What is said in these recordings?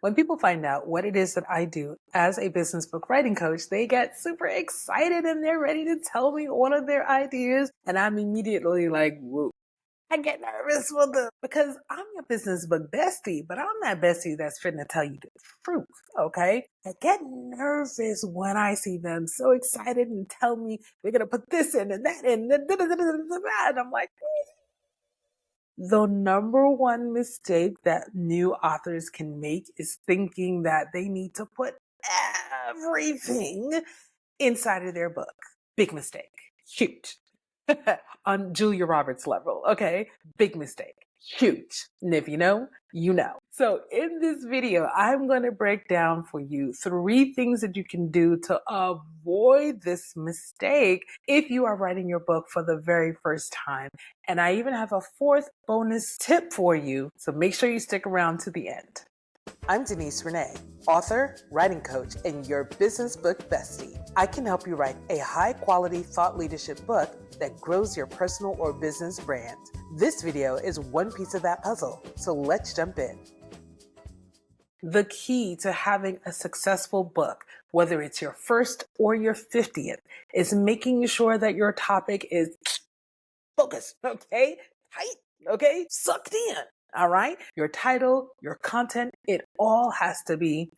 When people find out what it is that I do as a business book writing coach, they get super excited and they're ready to tell me all of their ideas. And I'm immediately like, whoa. I get nervous for them because I'm your business book bestie, but I'm that bestie that's finna tell you the truth, okay? I get nervous when I see them so excited and tell me they're gonna put this in and that in, and I'm like, the number one mistake that new authors can make is thinking that they need to put everything inside of their book. Big mistake. Huge. On Julia Roberts level, okay? Big mistake. Huge. And if you know, you know. So in this video, I'm going to break down for you 3 things that you can do to avoid this mistake if you are writing your book for the very first time. And I even have a 4th bonus tip for you. So make sure you stick around to the end. I'm Denise Renee, author, writing coach, and your business book bestie. I can help you write a high-quality thought leadership book that grows your personal or business brand. This video is one piece of that puzzle, so let's jump in. The key to having a successful book, whether it's your first or your 50th, is making sure that your topic is focused, okay? Tight, okay? Sucked in. All right. Your title, your content, it all has to be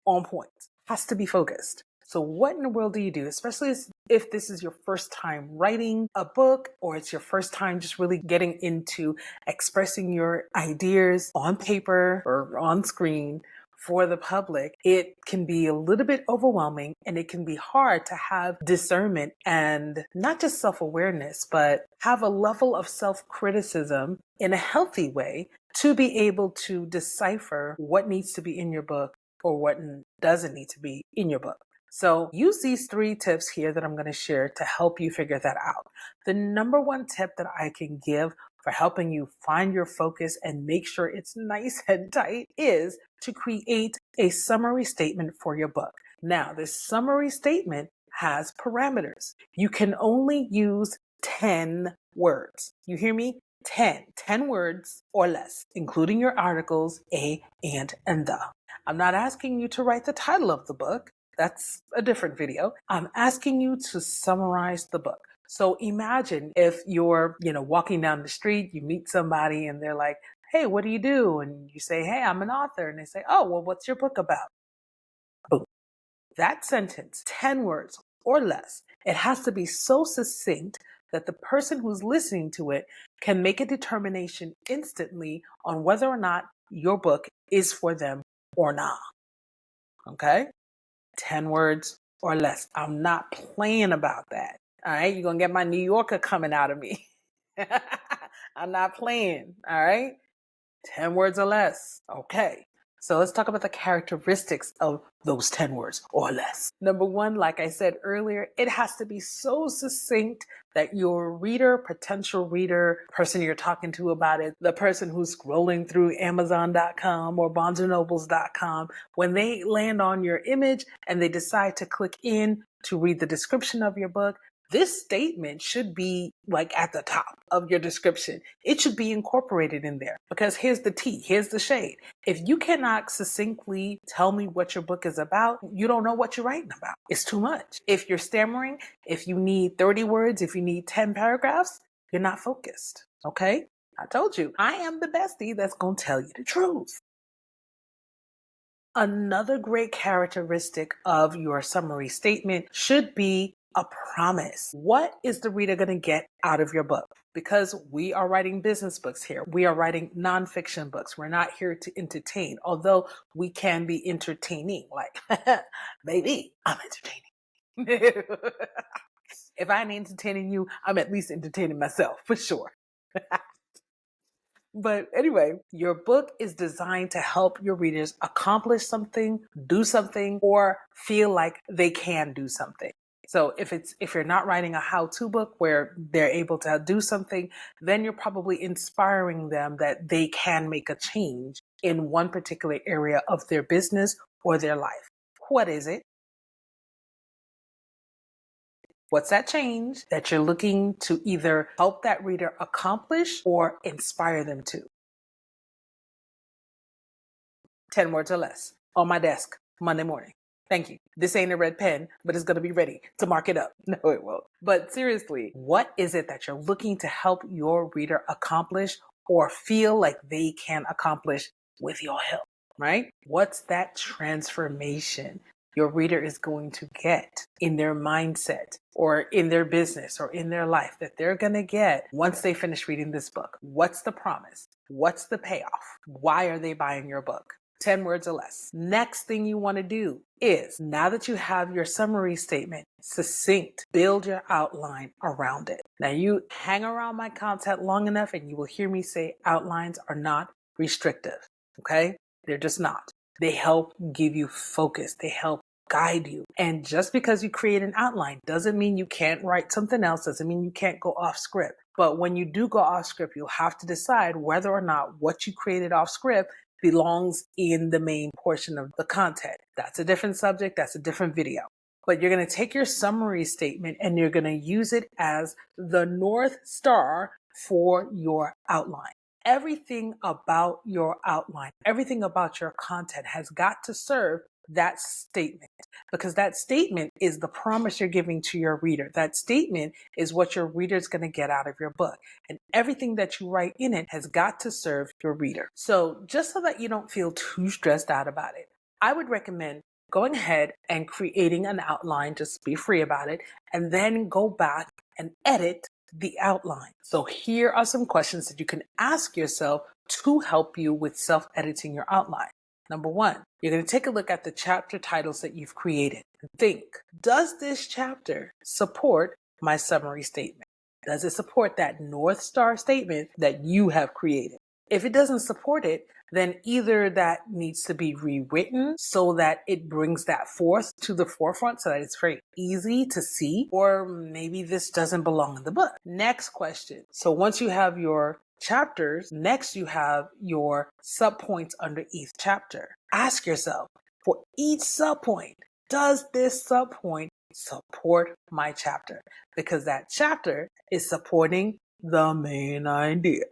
on point, has to be focused. So what in the world do you do, especially if this is your first time writing a book or it's your first time just really getting into expressing your ideas on paper or on screen for the public? It can be a little bit overwhelming and it can be hard to have discernment and not just self-awareness, but have a level of self-criticism in a healthy way to be able to decipher what needs to be in your book or what doesn't need to be in your book. So use these 3 tips here that I'm going to share to help you figure that out. The number 1 tip that I can give for helping you find your focus and make sure it's nice and tight is to create a summary statement for your book. Now, this summary statement has parameters. You can only use 10 words. You hear me? 10 words or less, including your articles, a, and the. I'm not asking you to write the title of the book. That's a different video. I'm asking you to summarize the book. So imagine if you're, walking down the street, you meet somebody and they're like, hey, what do you do? And you say, hey, I'm an author. And they say, oh, well, what's your book about? Boom. That sentence, 10 words or less, it has to be so succinct that the person who's listening to it can make a determination instantly on whether or not your book is for them or not. Okay? 10 words or less. I'm not playing about that. All right? You're going to get my New Yorker coming out of me. I'm not playing. All right? 10 words or less. Okay. So let's talk about the characteristics of those 10 words or less. Number 1, like I said earlier, it has to be so succinct that your reader, potential reader, person you're talking to about it, the person who's scrolling through Amazon.com or BarnesandNobles.com, when they land on your image and they decide to click in to read the description of your book, this statement should be like at the top of your description. It should be incorporated in there because here's the tea, here's the shade. If you cannot succinctly tell me what your book is about, you don't know what you're writing about. It's too much. If you're stammering, if you need 30 words, if you need 10 paragraphs, you're not focused. Okay? I told you, I am the bestie that's going to tell you the truth. Another great characteristic of your summary statement should be a promise. What is the reader going to get out of your book? Because we are writing business books here. We are writing nonfiction books. We're not here to entertain, although we can be entertaining. Like, baby, I'm entertaining. If I ain't entertaining you, I'm at least entertaining myself, for sure. But anyway, your book is designed to help your readers accomplish something, do something, or feel like they can do something. So if you're not writing a how-to book where they're able to do something, then you're probably inspiring them that they can make a change in one particular area of their business or their life. What is it? What's that change that you're looking to either help that reader accomplish or inspire them to? 10 words or less on my desk Monday morning. Thank you. This ain't a red pen, but it's going to be ready to mark it up. No, it won't. But seriously, what is it that you're looking to help your reader accomplish or feel like they can accomplish with your help, right? What's that transformation your reader is going to get in their mindset or in their business or in their life that they're going to get once they finish reading this book? What's the promise? What's the payoff? Why are they buying your book? 10 words or less. Next thing you want to do is, now that you have your summary statement succinct, build your outline around it. Now, you hang around my content long enough and you will hear me say outlines are not restrictive, okay? They're just not. They help give you focus. They help guide you. And just because you create an outline doesn't mean you can't write something else, doesn't mean you can't go off script. But when you do go off script, you'll have to decide whether or not what you created off script belongs in the main portion of the content. That's a different subject. That's a different video. But you're going to take your summary statement and you're going to use it as the North Star for your outline. Everything about your outline, everything about your content has got to serve that statement, because that statement is the promise you're giving to your reader. That statement is what your reader is going to get out of your book. And everything that you write in it has got to serve your reader. So just so that you don't feel too stressed out about it, I would recommend going ahead and creating an outline. Just be free about it, and then go back and edit the outline. So here are some questions that you can ask yourself to help you with self-editing your outline. Number one, you're going to take a look at the chapter titles that you've created and think, does this chapter support my summary statement? Does it support that North Star statement that you have created? If it doesn't support it, then either that needs to be rewritten so that it brings that forth to the forefront so that it's very easy to see, or maybe this doesn't belong in the book. Next question. So once you have your chapters, next you have your subpoints under each chapter. Ask yourself, for each subpoint, does this subpoint support my chapter? Because that chapter is supporting the main idea.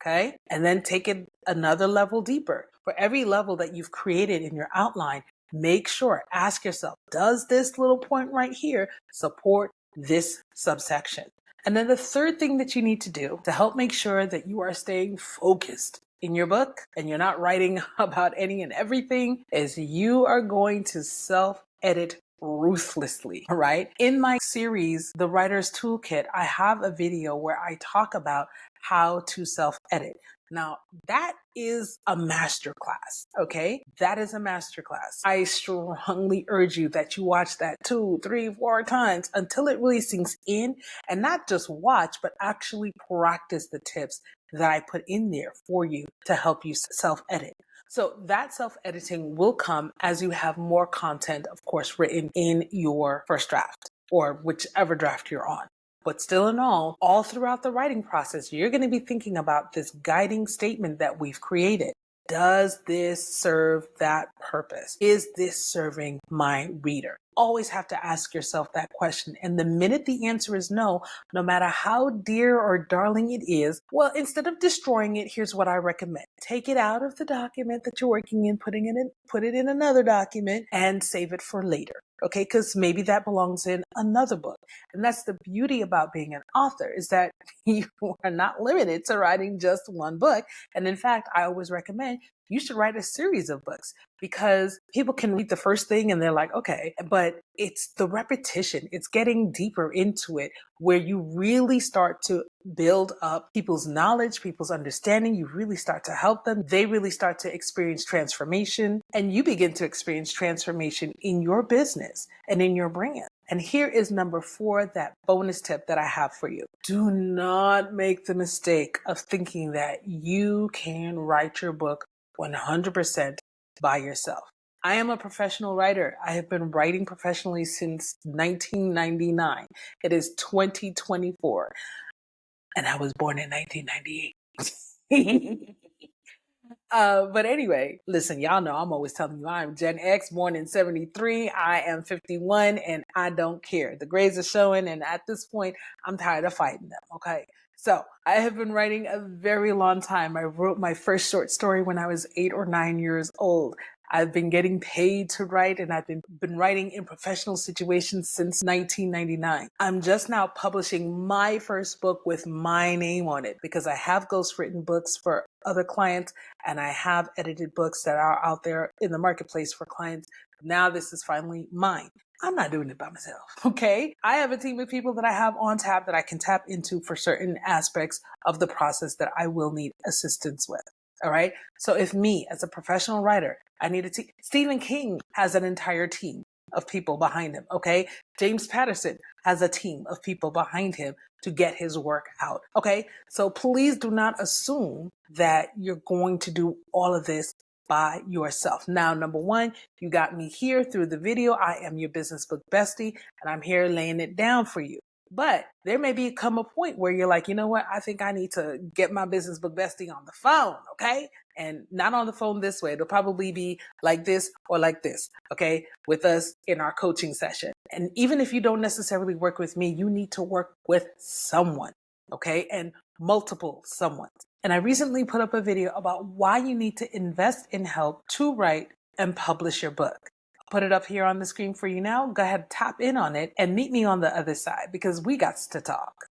Okay? And then take it another level deeper. For every level that you've created in your outline, make sure, ask yourself, does this little point right here support this subsection? And then the third thing that you need to do to help make sure that you are staying focused in your book and you're not writing about any and everything is you are going to self-edit ruthlessly, right? In my series, The Writer's Toolkit, I have a video where I talk about how to self-edit. Now, that is a masterclass, okay? That is a masterclass. I strongly urge you that you watch that 2, 3, 4 times until it really sinks in, and not just watch, but actually practice the tips that I put in there for you to help you self-edit. So that self-editing will come as you have more content, of course, written in your first draft or whichever draft you're on. But still in all throughout the writing process, you're going to be thinking about this guiding statement that we've created. Does this serve that purpose? Is this serving my reader? Always have to ask yourself that question. And the minute the answer is no, no matter how dear or darling it is, well, instead of destroying it, here's what I recommend. Take it out of the document that you're working in, put it in another document and save it for later. Okay, because maybe that belongs in another book. And that's the beauty about being an author, is that you are not limited to writing just one book. And in fact, I always recommend you should write a series of books, because people can read the first thing and they're like, okay, but it's the repetition. It's getting deeper into it where you really start to build up people's knowledge, people's understanding. You really start to help them. They really start to experience transformation, and you begin to experience transformation in your business and in your brand. And here is number 4, that bonus tip that I have for you. Do not make the mistake of thinking that you can write your book 100% by yourself. I am a professional writer. I have been writing professionally since 1999. It is 2024, and I was born in 1998. But anyway, listen, y'all know I'm always telling you I'm Gen X, born in 73. I am 51, and I don't care. The grades are showing, and at this point, I'm tired of fighting them, okay? So I have been writing a very long time. I wrote my first short story when I was 8 or 9 years old. I've been getting paid to write, and I've been writing in professional situations since 1999. I'm just now publishing my first book with my name on it because I have ghostwritten books for other clients and I have edited books that are out there in the marketplace for clients. Now this is finally mine. I'm not doing it by myself, okay? I have a team of people that I have on tap that I can tap into for certain aspects of the process that I will need assistance with. All right. So if me as a professional writer, I need a team. Stephen King has an entire team of people behind him. Okay. James Patterson has a team of people behind him to get his work out. Okay. So please do not assume that you're going to do all of this by yourself. Now, number one, you got me here through the video. I am your business book bestie, and I'm here laying it down for you. But there may come a point where you're like, you know what? I think I need to get my business book bestie on the phone, okay? And not on the phone this way. It'll probably be like this or like this, okay? With us in our coaching session. And even if you don't necessarily work with me, you need to work with someone, okay? And multiple someones. And I recently put up a video about why you need to invest in help to write and publish your book. Put it up here on the screen for you now. Go ahead, tap in on it and meet me on the other side because we got to talk.